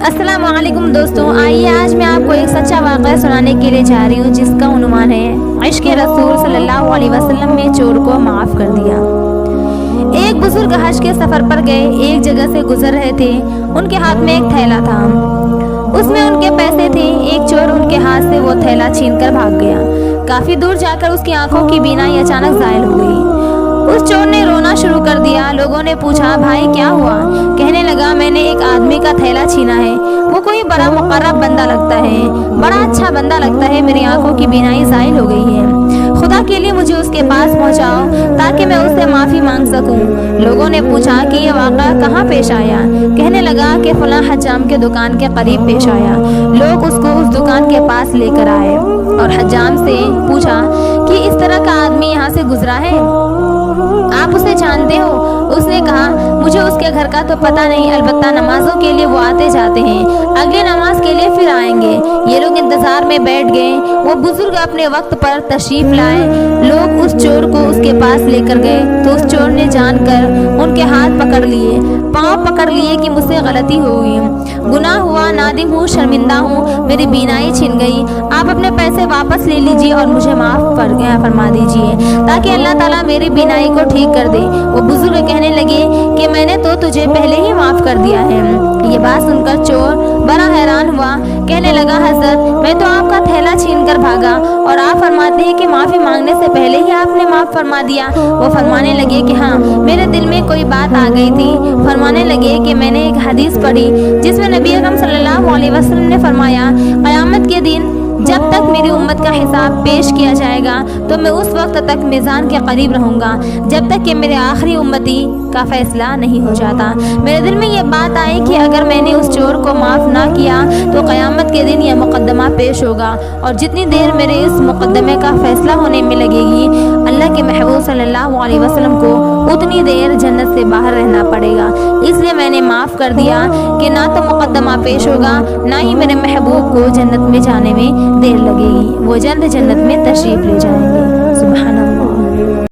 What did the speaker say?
अस्सलाम वालेकुम दोस्तों, आइए आज मैं आपको एक सच्चा वाक़या सुनाने के लिए जा रही हूँ जिसका उन्वान है इश्क़ रसूल सल्लल्लाहु अलैहि वसल्लम ने चोर को माफ़ कर दिया। एक बुजुर्ग हज के सफ़र पर गए, एक जगह से गुजर रहे थे। उनके हाथ में एक थैला था, उसमें उनके पैसे थे। एक चोर उनके हाथ से वो थैला छीनकर भाग गया। काफ़ी दूर जाकर उसकी आंखों की बीनाई अचानक ज़ायल हो गई। उस चोर ने रोना शुरू कर दिया। लोगों ने पूछा, भाई क्या हुआ? कहने लगा, मैंने एक आदमी का थैला छीना है। वो कोई बड़ा मुक़र्रब बंदा लगता है, बड़ा अच्छा बंदा लगता है। मेरी आंखों की बीनाई ज़ायल हो गई है। खुदा के लिए मुझे उसके पास पहुंचाओ ताकि मैं उससे माफ़ी मांग सकूं। लोगों ने पूछा कि ये वाक़या कहाँ पेश आया? कहने लगा कि फ़लाँ हज्जाम के दुकान के करीब पेश आया। लोग उसको उस दुकान के पास लेकर आए और हज्जाम से पूछा कि इस तरह का आदमी यहाँ से गुजरा है, आप उसे जानते हो? उसने कहा, मुझे उसके घर का तो पता नहीं, अलबत्ता नमाजों के लिए वो आते जाते हैं, अगली नमाज के लिए फिर आएंगे। ये लोग इंतजार में बैठ गए। वो बुजुर्ग अपने वक्त पर तशरीफ लाए। लोग उस चोर को उसके पास लेकर गए तो उस चोर ने जानकर उनके हाथ पकड़ लिए, पाँव पकड़ लिए कि मुझसे गलती हो गई, गुनाह हुआ, नादिम हूँ, शर्मिंदा हूँ, मेरी बीनाई छिन गई। आप अपने पैसे वापस ले लीजिए और मुझे माफ़ फरमा दीजिए ताकि अल्लाह ताला मेरी बीनाई को ठीक कर दे। वो बुजुर्ग कहने लगे कि मैंने तो तुझे पहले ही माफ़ कर दिया है। ये बात सुनकर चोर बड़ा हैरान हुआ। कहने लगा, हज़रत, मैं तो आपका थैला छीन कर भागा और आप फरमाते हैं कि माफ़ी मांगने से पहले ही आपने माफ़ फरमा दिया। वो फरमाने लगे कि हाँ, मेरे दिल में कोई बात आ गई थी। फरमाने लगे कि मैंने एक हदीस पढ़ी जिसमें नबी अकरम सल्लल्लाहु अलैहि वसल्लम ने फरमाया, क़यामत के दिन जब तक मेरी उम्मत का हिसाब पेश किया जाएगा तो मैं उस वक्त तक मीज़ान के करीब रहूँगा जब तक कि मेरे आखिरी उम्मती का फ़ैसला नहीं हो जाता। मेरे दिल में ये बात आई कि अगर मैंने उस चोर को माफ़ ना किया तो क़यामत के दिन यह मुक़द्दमा पेश होगा और जितनी देर मेरे इस मुक़द्दमे का फ़ैसला होने में लगेगी, अल्लाह के महबूब सल्लल्लाहु अलैहि वसल्लम को उतनी देर जन्नत से बाहर रहना पड़ेगा। इसलिए मैंने माफ़ कर दिया कि ना तो मुक़द्दमा पेश होगा, ना ही मेरे महबूब को जन्नत में जाने में देर लगेगी। वो जल्द जन्नत में तशरीफ़ ले जाएंगे। सुभान